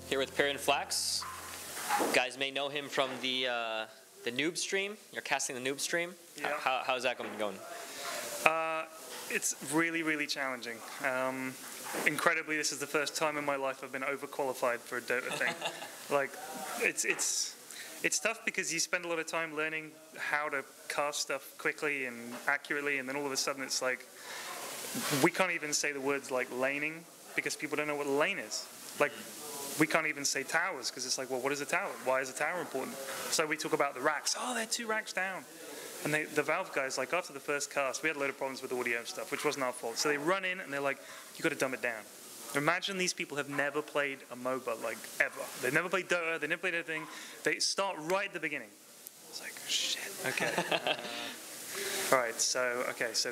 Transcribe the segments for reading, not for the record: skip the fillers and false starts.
here with PyrionFlax. You guys may know him from the noob stream. You're casting the noob stream. Yeah. How's that going? It's really, really challenging. Incredibly, this is the first time in my life I've been overqualified for a Dota thing. Like, it's tough because you spend a lot of time learning how to cast stuff quickly and accurately, and then all of a sudden it's like, we can't even say the words like laning because people don't know what a lane is. Like, we can't even say towers because it's like, well, what is a tower? Why is a tower important? So we talk about the racks. Oh, they're 2 racks down. And the Valve guys, like after the first cast, we had a load of problems with audio and stuff, which wasn't our fault. So they run in and they're like, you got to dumb it down. Imagine these people have never played a MOBA, like ever. They've never played Dota, they've never played anything. They start right at the beginning. It's like, shit, okay. Alright, so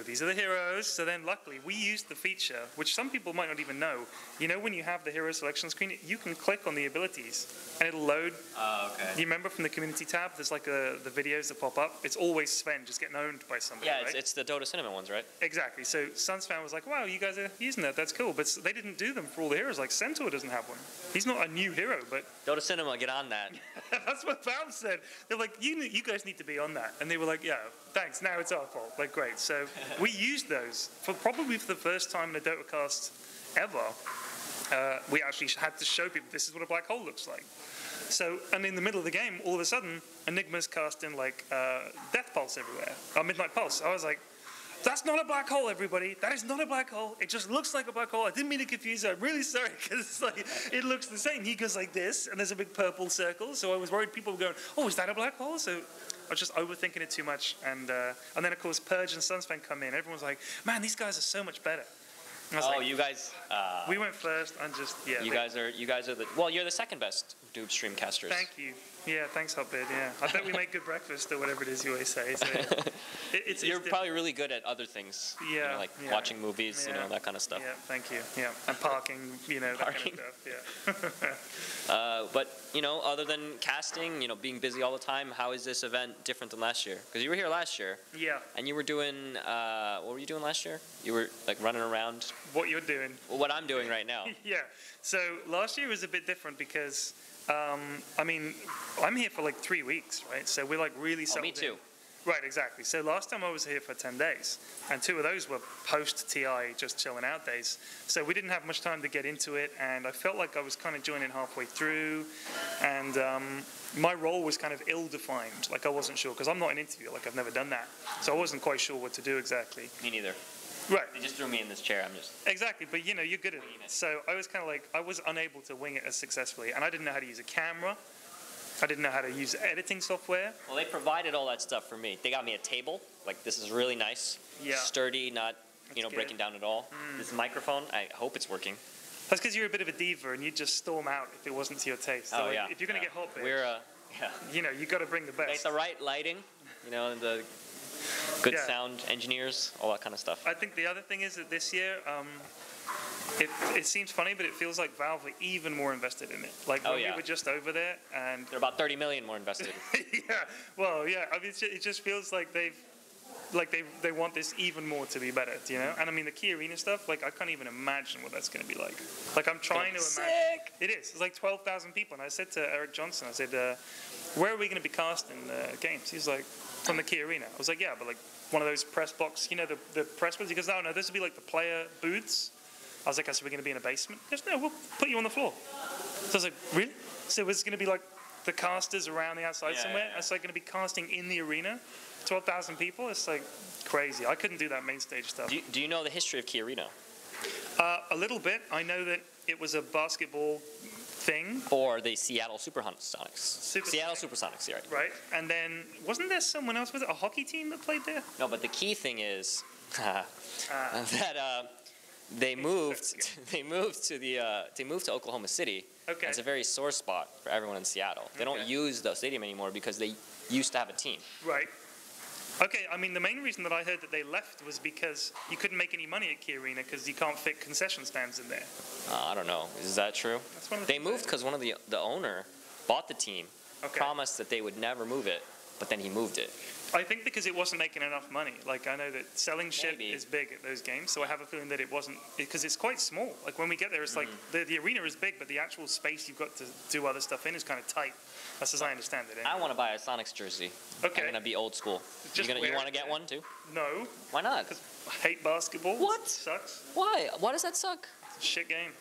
these are the heroes. So then luckily we used the feature, which some people might not even know. You know when you have the hero selection screen, you can click on the abilities and it'll load. Oh, okay. You remember from the community tab, there's like the videos that pop up. It's always Sven just getting owned by somebody, Yeah, right? it's the Dota Cinema ones, right? Exactly. So Sunsfan was like, wow, you guys are using that. That's cool. But they didn't do them for all the heroes. Like Centaur doesn't have one. He's not a new hero, but... Dota Cinema, get on that. That's what Valve said. They're like, you guys need to be on that. And they were like, yeah, thanks. Now it's our fault. Like, great. So we used those for probably for the first time in a Dota cast ever. We actually had to show people this is what a black hole looks like. So, and in the middle of the game, all of a sudden, Enigma's casting like Death Pulse everywhere, or Midnight Pulse. I was like, that's not a black hole, everybody. That is not a black hole. It just looks like a black hole. I didn't mean to confuse you. I'm really sorry, because it's like, it looks the same. He goes like this, and there's a big purple circle. So I was worried people were going, oh, is that a black hole? So I was just overthinking it too much. And then, of course, Purge and Sunsfan come in. Everyone's like, man, these guys are so much better. And I was like, you guys... we went first, and just, yeah. You guys are the... Well, you're the second best noob stream casters. Thank you. Yeah, thanks, Hotbed, yeah. I bet we make good breakfast or whatever it is you always say. So you're probably really good at other things. Yeah. You know, like watching movies, you know, that kind of stuff. Yeah, thank you. Yeah, and parking, you know, that kind of stuff, yeah. But, you know, other than casting, you know, being busy all the time, how is this event different than last year? Because you were here last year. Yeah. And you were doing, what were you doing last year? You were, like, running around. What you're doing. Well, what I'm doing right now. Yeah. So last year was a bit different because... I mean, I'm here for like 3 weeks, right? So we're like really settled me too. in. Right, exactly. So last time I was here for 10 days, and 2 of those were post-TI, just chilling out days. So we didn't have much time to get into it, and I felt like I was kind of joining halfway through, and my role was kind of ill-defined. Like I wasn't sure, because I'm not an interviewer, like I've never done that. So I wasn't quite sure what to do exactly. Me neither. Right. They just threw me in this chair. I'm just... Exactly, but you know, you're good at it. So I was kind of like, I was unable to wing it as successfully, and I didn't know how to use a camera. I didn't know how to use editing software. Well, they provided all that stuff for me. They got me a table. Like, this is really nice. Yeah. Sturdy, not, you know, good. breaking down at all. This microphone, I hope it's working. That's because you're a bit of a diva, and you'd just storm out if it wasn't to your taste. So Oh, like, yeah. if you're going to get hot, bitch, We're, yeah. you know, you got to bring the best. Like the right lighting, you know, the good sound engineers, all that kind of stuff. I think the other thing is that this year, it seems funny, but it feels like Valve are even more invested in it. Like when we were just over there, and they're about 30 million more invested. yeah, well, yeah. I mean, it just feels like they want this even more to be better, you know. And I mean, the key arena stuff, like I can't even imagine what that's going to be like. Like I'm trying to imagine. It is. It's like 12,000 people, and I said to Eric Johnson, I said, where are we going to be casting the games? He's like, from the key arena. I was like, yeah, but like one of those press box, you know, the press ones. He goes, no, this would be like the player booths. I was like, so we're going to be in a basement? He goes, no, we'll put you on the floor. So I was like, really? So it's going to be like the casters around the outside somewhere? It's like going to be casting in the arena? 12,000 people? It's like crazy. I couldn't do that main stage stuff. Do you know the history of Key Arena? A little bit. I know that it was a basketball thing. Or the Seattle Supersonics. Seattle Supersonics, right. Right. And then, wasn't there someone else? Was it a hockey team that played there? No, but the key thing is that they moved to Oklahoma City. Okay. It's a very sore spot for everyone in Seattle. They don't use the stadium anymore because they used to have a team. Right. Okay, I mean, the main reason that I heard that they left was because you couldn't make any money at Key Arena because you can't fit concession stands in there. I don't know. Is that true? That's one of they moved because one of the owner bought the team, promised that they would never move it, but then he moved it. I think because it wasn't making enough money. Like, I know that selling shit Maybe. is big at those games, so I have a feeling that it wasn't, because it's quite small. Like, when we get there, it's like, the arena is big, but the actual space you've got to do other stuff in is kind of tight. That's as I understand it. I want to buy a Sonics jersey. Okay. I'm gonna be old school. Just You want to get one too? No, Why not? because I hate basketball. What? It sucks. Why? Why does that suck? It's a shit game.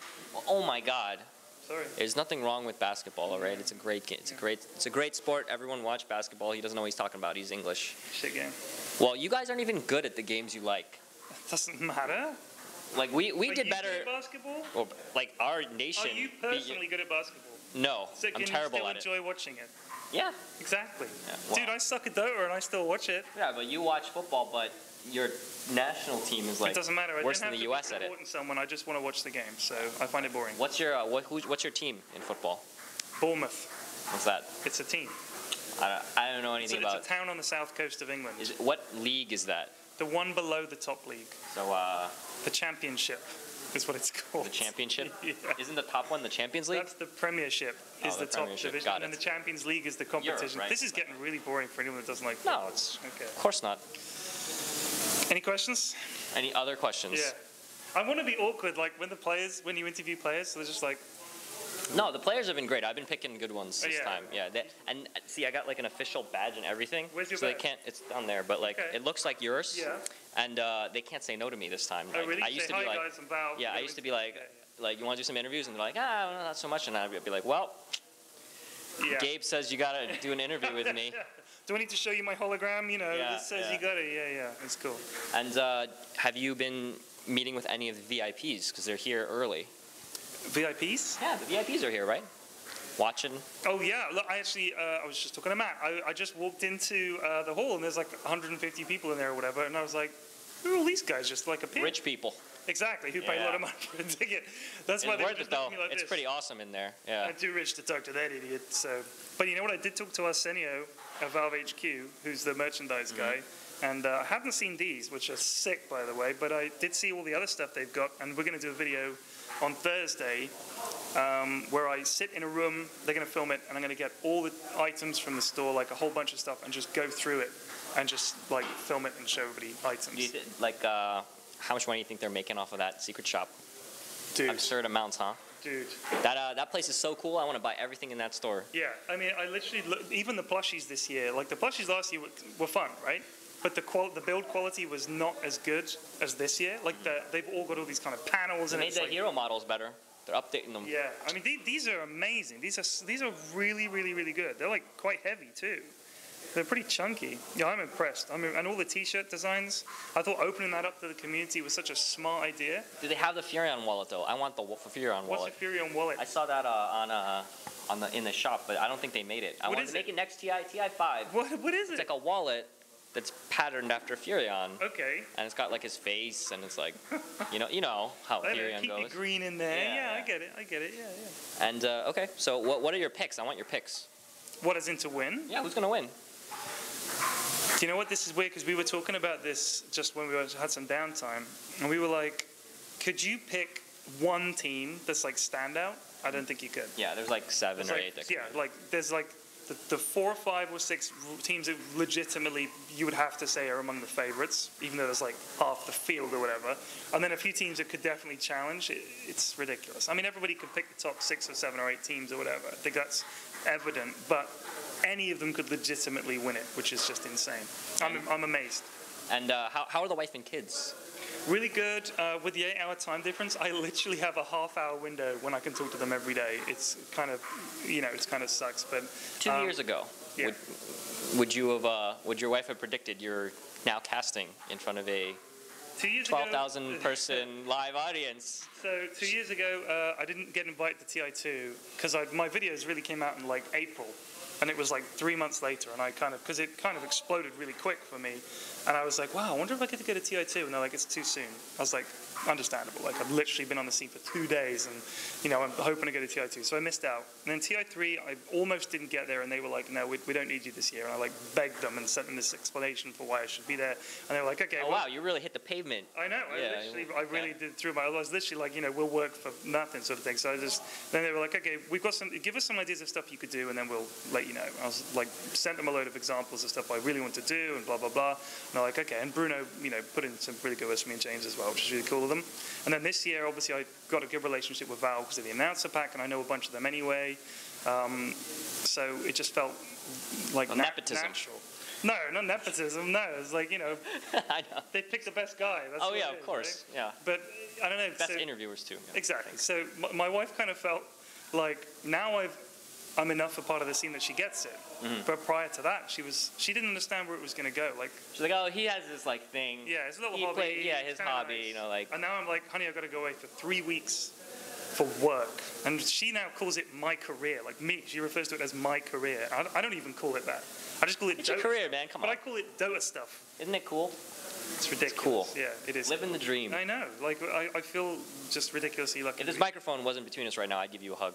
Oh my God. Sorry. There's nothing wrong with basketball, all right? It's a great game. It's a great sport. Everyone watch basketball. He doesn't know what he's talking about. He's English. Shit game. Well, you guys aren't even good at the games you like. It doesn't matter. Like we Are did you better. good at basketball? Well, like our nation. Are you personally good at basketball? No, So I'm can terrible you still at it. enjoy watching it? Yeah. Exactly. Yeah, well- Dude, I suck at Dota and I still watch it. Yeah, but you watch football, but your national team is like It doesn't matter. I worse don't than have the to U.S. be at it. supporting someone. I just want to watch the game, so I find it boring. What's your what's your team in football? Bournemouth. What's that? It's a team. I don't know anything It's about. a town on the south coast of England. What league is that? The one below the top league. So The Championship is what it's called. the championship. Yeah. Isn't the top one the Champions League? That's the Premiership. Oh, Is the the top Premiership. division, Got and then it. the Champions League is the competition. right. This is getting really boring for anyone that doesn't like No, football. it's Okay. of course not. Any questions? Any other questions? Yeah. I want to be awkward, like when you interview players, so they're just like, No, the players have been great. I've been picking good ones this yeah. time. Yeah, and see, I got like an official badge and everything. Where's your so badge? they can't. It's down there, but like Okay. it looks like yours. Yeah. And they can't say no to me this time. oh Like, really? I used Say, to be hi like, guys, I'm Val. yeah, I We're used to be going like, you want to do some interviews, and they're like, well, not so much, and I'd be like, well, yeah. Gabe says you gotta do an interview with me. Do I need to show you my hologram? You know, Yeah, this says yeah. you got it. Yeah, it's cool. And have you been meeting with any of the VIPs because they're here early? VIPs? Yeah, the VIPs are here, right? Watching. Oh yeah, look, I actually, I was just talking to Matt. I just walked into the hall and there's like 150 people in there or whatever, and I was like, who are all these guys just like appear? Rich people. Exactly, who pay a lot of money for a ticket. That's why It's they were worth just it though. looking at me like It's this. pretty awesome in there. Yeah. I'm too rich to talk to that idiot. So, but you know what? I did talk to Arsenio at Valve HQ, who's the merchandise guy, and I hadn't seen these, which are sick, by the way. But I did see all the other stuff they've got, and we're going to do a video on Thursday where I sit in a room. They're going to film it, and I'm going to get all the items from the store, like a whole bunch of stuff, and just go through it and just like film it and show everybody items. Do you like how much money do you think they're making off of that secret shop? Dude, Absurd amounts, huh? dude. That place is so cool. I want to buy everything in that store. Yeah, I mean, I literally even the plushies this year. Like the plushies last year were fun, right? But the build quality was not as good as this year. Like they've all got all these kind of panels They and made it's the like, hero models better. They're updating them. yeah. I mean, these are amazing. These are really, really, really good. They're like quite heavy too. They're pretty chunky. Yeah, I'm impressed. And all the T-shirt designs. I thought opening that up to the community was such a smart idea. Do they have the Furion wallet though? I want the Furion wallet. What's the Furion wallet? I saw that in the shop, but I don't think they made it. I What wanted is to make it? it next TI5. What is It's it? like a wallet that's patterned after Furion, Okay. and it's got like his face, and it's like, you know how I know, Furion keep goes. your green in there. Yeah, Yeah, yeah. I get it. Yeah. And okay, so what are your picks? I want your picks. What is in to win? Yeah, who's gonna win? Do you know what? This is weird because we were talking about this just when we had some downtime, and we were like, could you pick one team that's like standout? I don't think you could. Yeah, there's like 7 It's or like, 8. That yeah, like there's like the 4 or 5 or 6 teams that legitimately you would have to say are among the favorites, even though there's like half the field or whatever. And then a few teams that could definitely challenge. It's ridiculous. I mean, everybody could pick the top 6 or 7 or 8 teams or whatever. I think that's evident, but any of them could legitimately win it, which is just insane. I'm amazed. And how are the wife and kids? Really good. With the 8-hour time difference, I literally have a half-hour window when I can talk to them every day. It's kind of, it's kind of sucks. But 2 years ago, yeah. would your wife have predicted you're now casting in front of a 2 years ago, 12,000 person live audience? So 2 years ago, I didn't get invited to TI2 because my videos really came out in like April. And it was like 3 months later, and because it kind of exploded really quick for me. And I was like, wow, I wonder if I get to go to TI2. And they're like, it's too soon. I was like, understandable. Like, I've literally been on the scene for 2 days, and, you know, I'm hoping to go to TI2. So I missed out. And then TI3, I almost didn't get there, and they were like, no, we don't need you this year. And I, like, begged them and sent them this explanation for why I should be there. And they were like, okay. Oh, wow, you really hit the pavement. I know. I really did through I was literally like, you know, we'll work for nothing sort of thing. So then they were like, okay, give us some ideas of stuff you could do, and then we'll let you know. I was like, sent them a load of examples of stuff I really want to do, and blah, blah, blah. And they're like, okay. And Bruno, you know, put in some really good words for me and James as well, which is really cool of them. And then this year, obviously, I got a good relationship with Valve because of the announcer pack, and I know a bunch of them anyway. So it just felt like nepotism. Natural. No, not nepotism. No, it's like, you know, I know. They picked the best guy. That's oh yeah, of course. Right? Yeah. But I don't know. Best interviewers too. Yeah. Exactly. So my wife kind of felt like now I'm enough a part of the scene that she gets it. Mm-hmm. But prior to that, she didn't understand where it was going to go. Like she's like, oh, he has this like thing. Yeah, his little hobby. His hobby. Nice. You know, like. And now I'm like, honey, I've got to go away for 3 weeks for work. And she now calls it my career. Like me, she refers to it as my career. I don't even call it that. I just call it it's Dota. It's your career, man. Come on. But I call it Dota stuff. Isn't it cool? It's ridiculous. It's cool. Yeah, it is. Living the dream. I know. Like, I feel just ridiculously lucky. If this microphone wasn't between us right now, I'd give you a hug.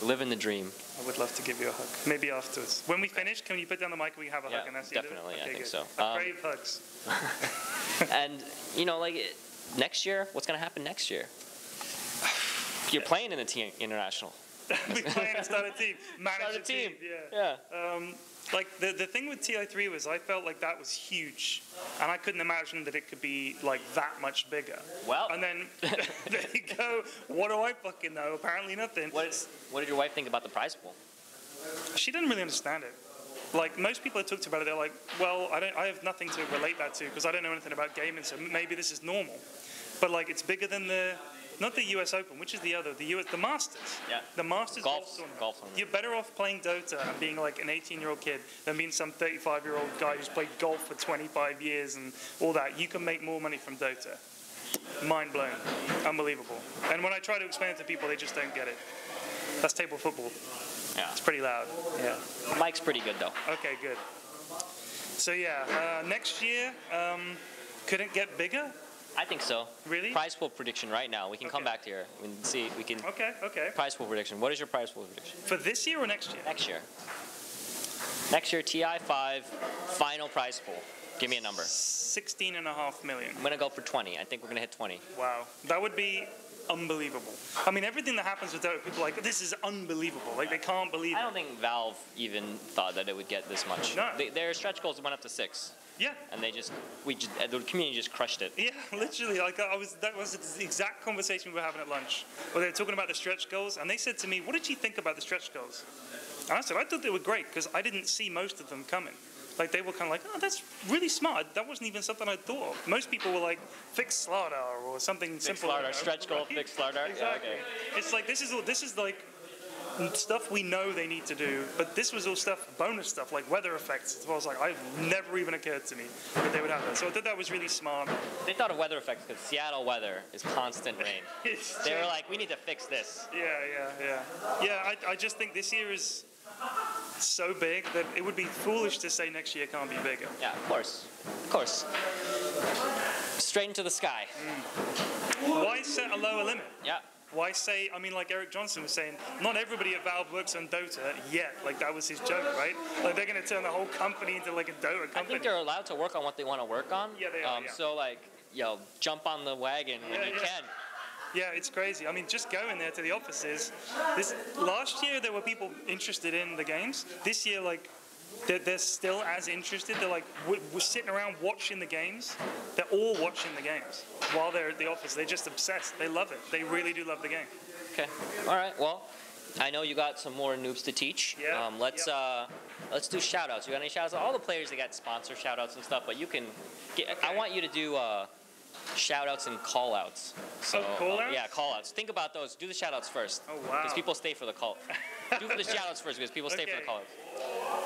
Living the dream. I would love to give you a hug. Maybe afterwards. When we finish, can you put down the mic and we have a hug? And that's definitely. Okay, I think good. so. I crave hugs. And, you know, like, next year, what's going to happen next year? You're playing in the team international. We're playing to start a team. Manage a team. Yeah. Like, the thing with TI3 was I felt like that was huge. And I couldn't imagine that it could be, like, that much bigger. Well. And then there you go. What do I fucking know? Apparently nothing. What did your wife think about the prize pool? She didn't really understand it. Like, most people I talked to about it, they're like, well, I have nothing to relate that to because I don't know anything about gaming, so maybe this is normal. But, like, it's bigger than not the US Open, which is the Masters. Yeah. The Masters golf tournament. You're better off playing Dota and being like an 18-year-old kid than being some 35-year-old guy who's played golf for 25 years and all that. You can make more money from Dota. Mind blown. Unbelievable. And when I try to explain it to people, they just don't get it. That's table football. Yeah. It's pretty loud. Yeah. Mike's pretty good, though. Okay, good. So, yeah, next year, could it get bigger? I think so. Really? Prize pool prediction right now. We can come back here and see. We can. Okay. Prize pool prediction. What is your prize pool prediction? For this year or next year? Next year. Next year, TI5 final prize pool. Give me a number. 16.5 million. I'm gonna go for 20. I think we're gonna hit 20. Wow, that would be unbelievable. I mean, everything that happens with Dota, people are like, this is unbelievable. Like, they can't believe it. I don't think Valve even thought that it would get this much. No. Their stretch goals went up to 6. Yeah. And the community just crushed it. Yeah, literally. Like that was the exact conversation we were having at lunch, where they were talking about the stretch goals, and they said to me, "What did you think about the stretch goals?" And I said, "I thought they were great because I didn't see most of them coming. Like they were kind of like, oh, that's really smart. That wasn't even something I thought of. Most people were like, fix Slardar or something simple. Slardar, stretch goal, fix Slardar. Exactly. Yeah, okay. It's like this is like stuff we know they need to do, but this was all stuff, bonus stuff, like weather effects. So I was like, I've never even occurred to me that they would have that. So I thought that was really smart. They thought of weather effects because Seattle weather is constant rain. They were like, we need to fix this. Yeah, I just think this year is so big that it would be foolish to say next year can't be bigger. Yeah, of course. Straight into the sky. Why set a lower limit? Yeah. Why say, I mean, like Eric Johnson was saying, not everybody at Valve works on Dota yet. Like, that was his joke, right? Like, they're going to turn the whole company into, like, a Dota company. I think they're allowed to work on what they want to work on. Yeah, they are, So, like, jump on the wagon when you can. Yeah, it's crazy. I mean, just going there to the offices. Last year, there were people interested in the games. This year, like, they're still as interested. They're like, we're sitting around watching the games. They're all watching the games while they're at the office. They're just obsessed. They love it. They really do love the game. Okay. All right. Well, I know you got some more noobs to teach. Yeah. Let's do shout-outs. You got any shout-outs? All the players, they got sponsor shout-outs and stuff, but you can get, okay. I want you to do shout-outs and call-outs. So, call-outs? Yeah, call-outs. Think about those. Do the shout-outs first. Oh, wow. Because people stay for the call. Do the shout-outs first because people stay for the call-outs.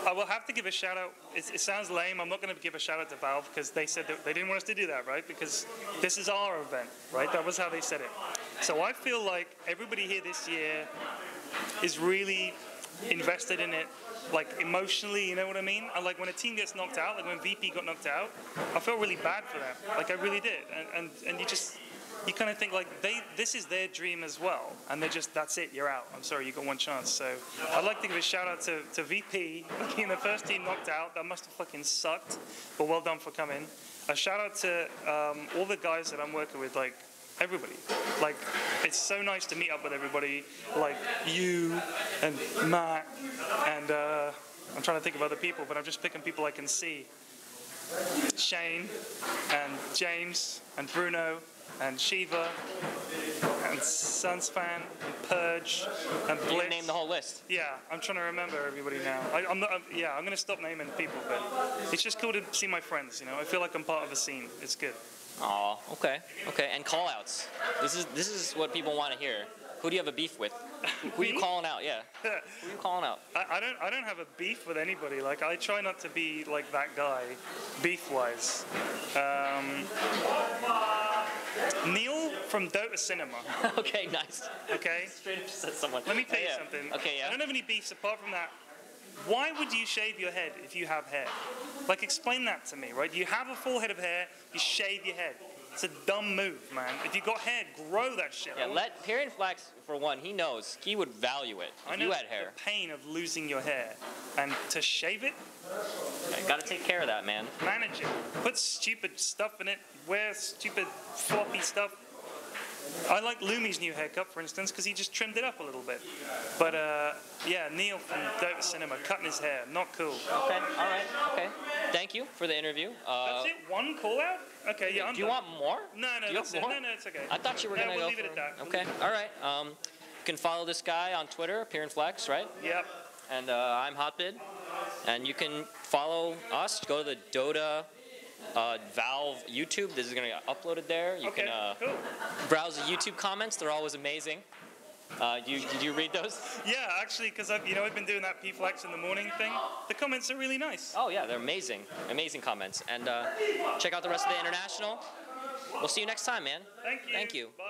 I will have to give a shout-out. It sounds lame. I'm not going to give a shout-out to Valve because they said that they didn't want us to do that, right? Because this is our event, right? That was how they said it. So I feel like everybody here this year is really invested in it, like emotionally, you know what I mean? And like when a team gets knocked out, like when VP got knocked out, I felt really bad for them. Like I really did. And you kind of think like this is their dream as well, and they're just, that's it, you're out. I'm sorry, you got one chance. So I'd like to give a shout out to VP, being the first team knocked out. That must have fucking sucked, but well done for coming. A shout out to all the guys that I'm working with, like everybody. Like it's so nice to meet up with everybody, like you and Matt and I'm trying to think of other people, but I'm just picking people I can see. Shane and James and Bruno and Shiva and Sunspan and Purge and Blitz. You name the whole list. Yeah, I'm trying to remember everybody now. I'm going to stop naming people, but it's just cool to see my friends, you know. I feel like I'm part of a scene. It's good. Oh, okay. And call-outs. This is what people want to hear. Who do you have a beef with? Who are you calling out? Yeah. Who are you calling out? I don't have a beef with anybody. Like I try not to be like that guy, beef-wise. Neil from Dota Cinema. Okay, nice. Okay. Straight up said someone. Let me tell you something. Okay, yeah. I don't have any beefs apart from that. Why would you shave your head if you have hair? Like, explain that to me, right? You have a full head of hair, you shave your head. It's a dumb move, man. If you got hair, grow that shit. Yeah, let PyrionFlax, for one, he knows. He would value it if you had hair. The pain of losing your hair. And to shave it? Yeah, gotta take care of that, man. Manage it. Put stupid stuff in it. Wear stupid floppy stuff. I like Lumi's new haircut, for instance, because he just trimmed it up a little bit. But, yeah, Neil from Dota Cinema, cutting his hair. Not cool. Okay, all right, okay. Thank you for the interview. That's it? One call-out? Okay, yeah, I'm Do you done. want more? No, that's it. No, it's okay. I thought you were going to we'll go leave it at that. Okay, all right. You can follow this guy on Twitter, PyrionFlax, right? Yep. And I'm Hotbid. And you can follow us. Go to the Dota Valve YouTube. This is going to get uploaded there. You can cool. browse the YouTube comments. They're always amazing. Did you read those? Yeah, actually, because I've been doing that PFlex in the morning thing. The comments are really nice. Oh yeah, they're amazing. Amazing comments. And check out the rest of the International. We'll see you next time, man. Thank you. Thank you. Bye.